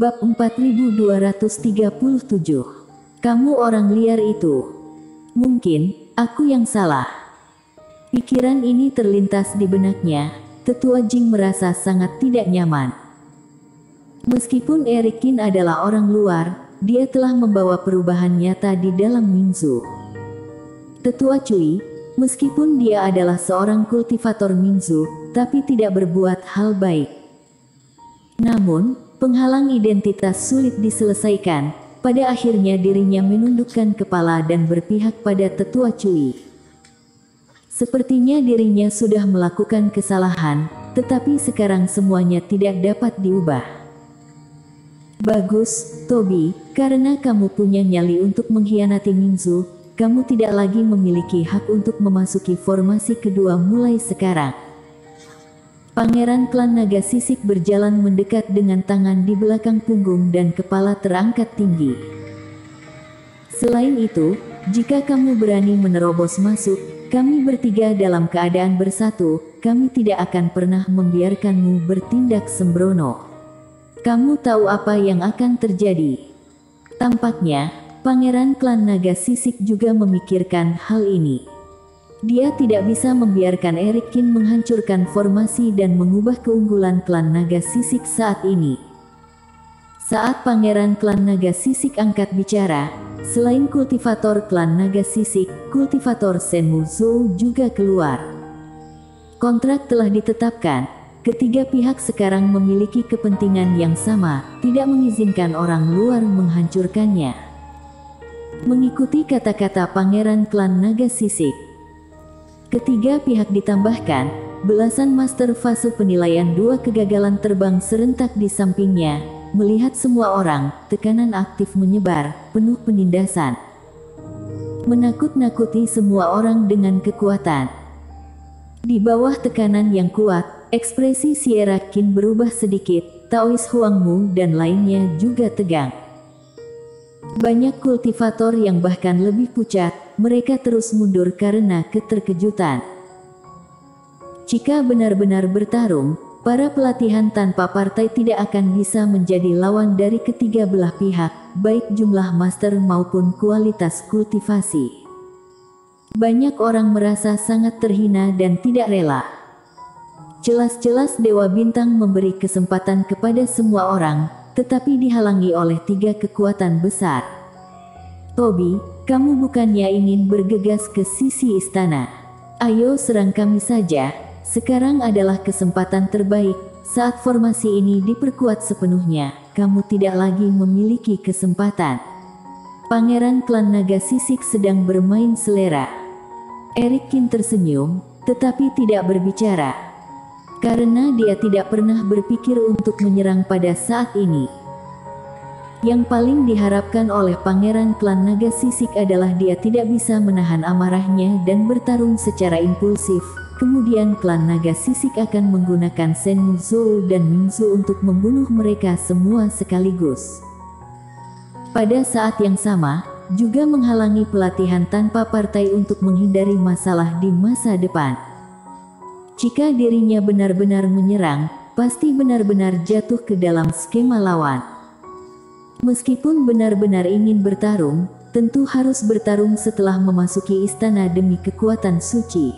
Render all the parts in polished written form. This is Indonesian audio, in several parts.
Bab 4237. Kamu orang liar itu. Mungkin, aku yang salah. Pikiran ini terlintas di benaknya. Tetua Jing merasa sangat tidak nyaman. Meskipun Erik Qin adalah orang luar, dia telah membawa perubahan nyata di dalam Mingzu. Tetua Cui, meskipun dia adalah seorang kultivator Mingzu, tapi tidak berbuat hal baik. Namun, penghalang identitas sulit diselesaikan. Pada akhirnya dirinya menundukkan kepala dan berpihak pada Tetua Cui. Sepertinya dirinya sudah melakukan kesalahan, tetapi sekarang semuanya tidak dapat diubah. Bagus, Tobi, karena kamu punya nyali untuk mengkhianati Mingzu, kamu tidak lagi memiliki hak untuk memasuki formasi kedua mulai sekarang. Pangeran klan naga sisik berjalan mendekat dengan tangan di belakang punggung dan kepala terangkat tinggi. Selain itu, jika kamu berani menerobos masuk, kami bertiga dalam keadaan bersatu, kami tidak akan pernah membiarkanmu bertindak sembrono. Kamu tahu apa yang akan terjadi. Tampaknya, pangeran klan naga sisik juga memikirkan hal ini. Dia tidak bisa membiarkan Erik Qin menghancurkan formasi dan mengubah keunggulan klan naga sisik saat ini. Saat pangeran klan naga sisik angkat bicara, selain kultivator klan naga sisik, kultivator Shenmu Zhou juga keluar. Kontrak telah ditetapkan, ketiga pihak sekarang memiliki kepentingan yang sama, tidak mengizinkan orang luar menghancurkannya. Mengikuti kata-kata pangeran klan naga sisik, ketiga pihak ditambahkan, belasan master fase penilaian dua kegagalan terbang serentak di sampingnya. Melihat semua orang, tekanan aktif menyebar, penuh penindasan. Menakut-nakuti semua orang dengan kekuatan. Di bawah tekanan yang kuat, ekspresi Sierra Qin berubah sedikit, Taois Huangmu dan lainnya juga tegang. Banyak kultivator yang bahkan lebih pucat, mereka terus mundur karena keterkejutan. Jika benar-benar bertarung, para pelatihan tanpa partai tidak akan bisa menjadi lawan dari ketiga belah pihak, baik jumlah master maupun kualitas kultivasi. Banyak orang merasa sangat terhina dan tidak rela. Jelas-jelas Dewa Bintang memberi kesempatan kepada semua orang, tetapi dihalangi oleh tiga kekuatan besar. Tobi, kamu bukannya ingin bergegas ke sisi istana? Ayo serang kami saja, sekarang adalah kesempatan terbaik, saat formasi ini diperkuat sepenuhnya, kamu tidak lagi memiliki kesempatan. Pangeran klan naga sisik sedang bermain selera. Erik Qin tersenyum, tetapi tidak berbicara. Karena dia tidak pernah berpikir untuk menyerang pada saat ini. Yang paling diharapkan oleh pangeran klan naga sisik adalah dia tidak bisa menahan amarahnya dan bertarung secara impulsif. Kemudian klan naga sisik akan menggunakan Shenmu Zhou dan Mingzu untuk membunuh mereka semua sekaligus. Pada saat yang sama, juga menghalangi pelatihan tanpa partai untuk menghindari masalah di masa depan. Jika dirinya benar-benar menyerang, pasti benar-benar jatuh ke dalam skema lawan. Meskipun benar-benar ingin bertarung, tentu harus bertarung setelah memasuki istana demi kekuatan suci.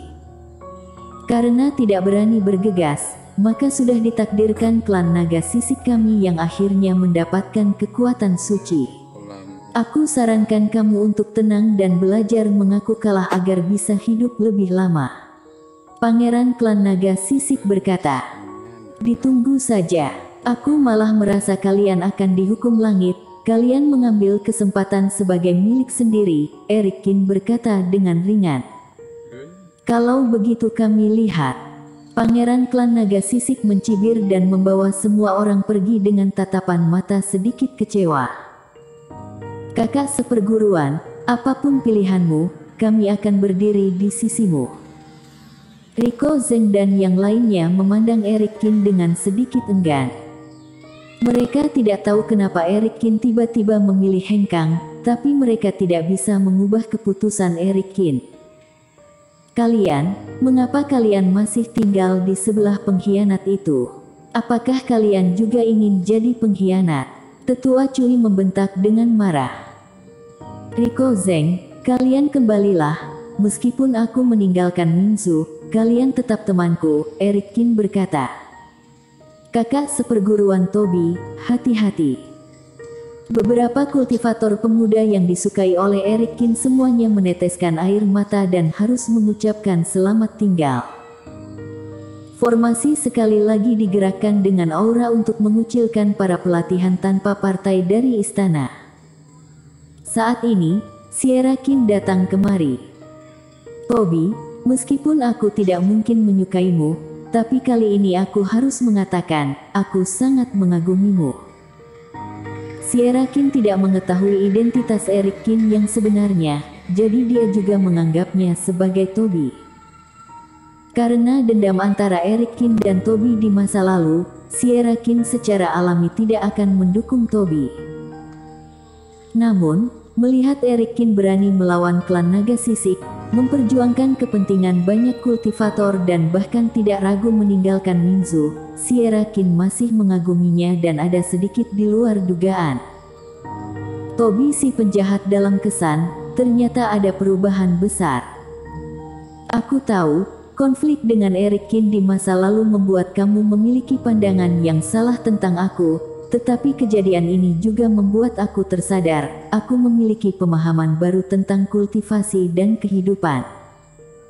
Karena tidak berani bergegas, maka sudah ditakdirkan klan naga sisik kami yang akhirnya mendapatkan kekuatan suci. Aku sarankan kamu untuk tenang dan belajar mengaku kalah agar bisa hidup lebih lama. Pangeran klan naga sisik berkata, ditunggu saja, aku malah merasa kalian akan dihukum langit, kalian mengambil kesempatan sebagai milik sendiri, Erik Qin berkata dengan ringan. Kalau begitu kami lihat. Pangeran klan naga sisik mencibir dan membawa semua orang pergi dengan tatapan mata sedikit kecewa. Kakak seperguruan, apapun pilihanmu, kami akan berdiri di sisimu. Riko Zeng dan yang lainnya memandang Erik Qin dengan sedikit enggan. Mereka tidak tahu kenapa Erik Qin tiba-tiba memilih hengkang, tapi mereka tidak bisa mengubah keputusan Erik Qin. Kalian, mengapa kalian masih tinggal di sebelah pengkhianat itu? Apakah kalian juga ingin jadi pengkhianat? Tetua Cui membentak dengan marah. Riko Zeng, kalian kembalilah, meskipun aku meninggalkan Mingzu, kalian tetap temanku, Eric Qin berkata. Kakak seperguruan Tobi, hati-hati. Beberapa kultivator pemuda yang disukai oleh Eric Qin semuanya meneteskan air mata dan harus mengucapkan selamat tinggal. Formasi sekali lagi digerakkan dengan aura untuk mengucilkan para pelatihan tanpa partai dari istana. Saat ini, Sierra Qin datang kemari. Tobi, meskipun aku tidak mungkin menyukaimu, tapi kali ini aku harus mengatakan, aku sangat mengagumimu. Sierra Qin tidak mengetahui identitas Eric Qin yang sebenarnya, jadi dia juga menganggapnya sebagai Tobi. Karena dendam antara Eric Qin dan Tobi di masa lalu, Sierra Qin secara alami tidak akan mendukung Tobi. Namun, melihat Eric Qin berani melawan klan naga sisik, memperjuangkan kepentingan banyak kultivator dan bahkan tidak ragu meninggalkan Mingzu, Sierra Qin masih mengaguminya dan ada sedikit di luar dugaan. Tobi si penjahat dalam kesan, ternyata ada perubahan besar. Aku tahu, konflik dengan Eric Qin di masa lalu membuat kamu memiliki pandangan yang salah tentang aku, tetapi kejadian ini juga membuat aku tersadar, aku memiliki pemahaman baru tentang kultivasi dan kehidupan.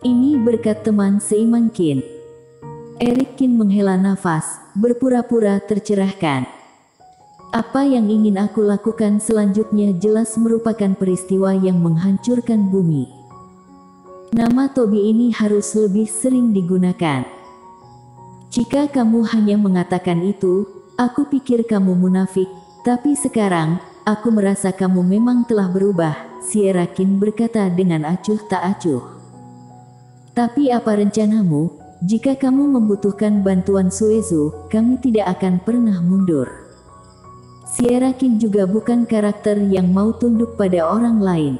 Ini berkat teman seiman Qin. Eric Qin menghela nafas, berpura-pura tercerahkan. Apa yang ingin aku lakukan selanjutnya jelas merupakan peristiwa yang menghancurkan bumi. Nama Tobi ini harus lebih sering digunakan. Jika kamu hanya mengatakan itu, aku pikir kamu munafik, tapi sekarang, aku merasa kamu memang telah berubah, Sierra Qin berkata dengan acuh tak acuh. Tapi apa rencanamu? Jika kamu membutuhkan bantuan Suezu, kami tidak akan pernah mundur. Sierra Qin juga bukan karakter yang mau tunduk pada orang lain.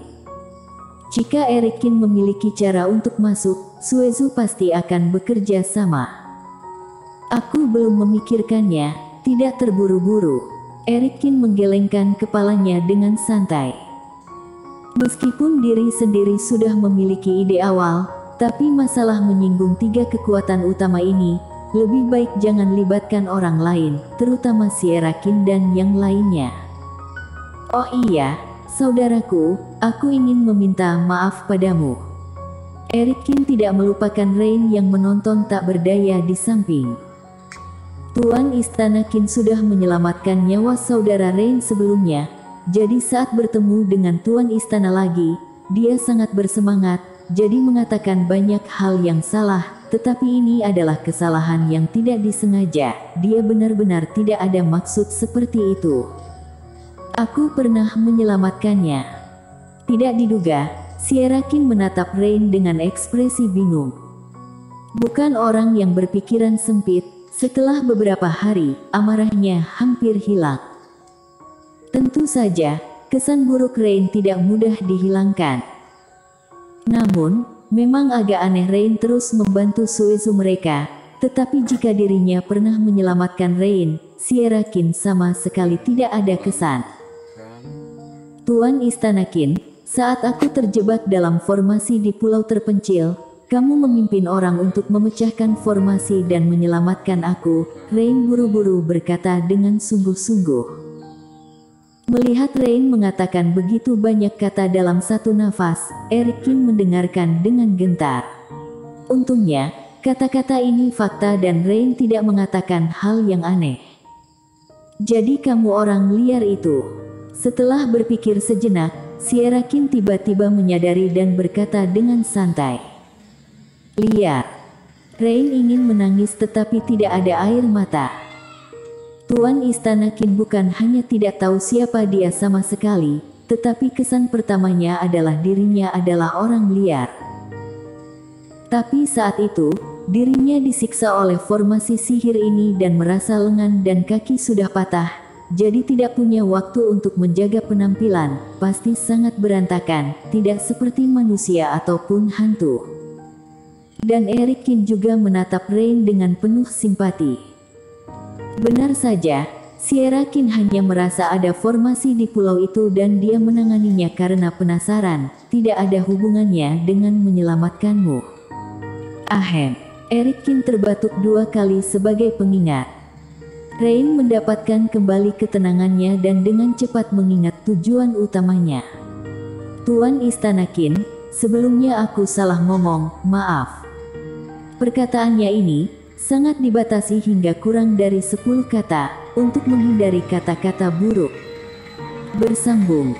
Jika Eric Qin memiliki cara untuk masuk, Suezu pasti akan bekerja sama. Aku belum memikirkannya, tidak terburu-buru. Eric Qin menggelengkan kepalanya dengan santai. Meskipun diri sendiri sudah memiliki ide awal, tapi masalah menyinggung tiga kekuatan utama ini, lebih baik jangan libatkan orang lain, terutama Sierra Qin dan yang lainnya. Oh iya, saudaraku, aku ingin meminta maaf padamu. Eric Qin tidak melupakan Rain yang menonton tak berdaya di samping. Tuan Istana Qin sudah menyelamatkan nyawa saudara Rain sebelumnya, jadi saat bertemu dengan Tuan Istana lagi, dia sangat bersemangat, jadi mengatakan banyak hal yang salah, tetapi ini adalah kesalahan yang tidak disengaja, dia benar-benar tidak ada maksud seperti itu. Aku pernah menyelamatkannya. Tidak diduga, Sierra Qin menatap Rain dengan ekspresi bingung. Bukan orang yang berpikiran sempit, setelah beberapa hari, amarahnya hampir hilang. Tentu saja, kesan buruk Rain tidak mudah dihilangkan. Namun, memang agak aneh Rain terus membantu Suezu mereka, tetapi jika dirinya pernah menyelamatkan Rain, Sierra Qin sama sekali tidak ada kesan. Tuan Istana Qin, saat aku terjebak dalam formasi di pulau terpencil, kamu memimpin orang untuk memecahkan formasi dan menyelamatkan aku, Rain buru-buru berkata dengan sungguh-sungguh. Melihat Rain mengatakan begitu banyak kata dalam satu nafas, Eric Qin mendengarkan dengan gentar. Untungnya, kata-kata ini fakta dan Rain tidak mengatakan hal yang aneh. Jadi kamu orang liar itu. Setelah berpikir sejenak, Sierra Qin tiba-tiba menyadari dan berkata dengan santai. Liar. Rain ingin menangis tetapi tidak ada air mata. Tuan Istana Qin bukan hanya tidak tahu siapa dia sama sekali, tetapi kesan pertamanya adalah dirinya adalah orang liar. Tapi saat itu, dirinya disiksa oleh formasi sihir ini dan merasa lengan dan kaki sudah patah, jadi tidak punya waktu untuk menjaga penampilan, pasti sangat berantakan, tidak seperti manusia ataupun hantu. Dan Eric Qin juga menatap Rain dengan penuh simpati. Benar saja, Sierra Kin hanya merasa ada formasi di pulau itu dan dia menanganinya karena penasaran, tidak ada hubungannya dengan menyelamatkanmu. Ahem. Eric Kin terbatuk 2 kali sebagai pengingat. Rain mendapatkan kembali ketenangannya dan dengan cepat mengingat tujuan utamanya. Tuan Istana Kin, sebelumnya aku salah ngomong, maaf. Perkataannya ini sangat dibatasi hingga kurang dari 10 kata, untuk menghindari kata-kata buruk. Bersambung.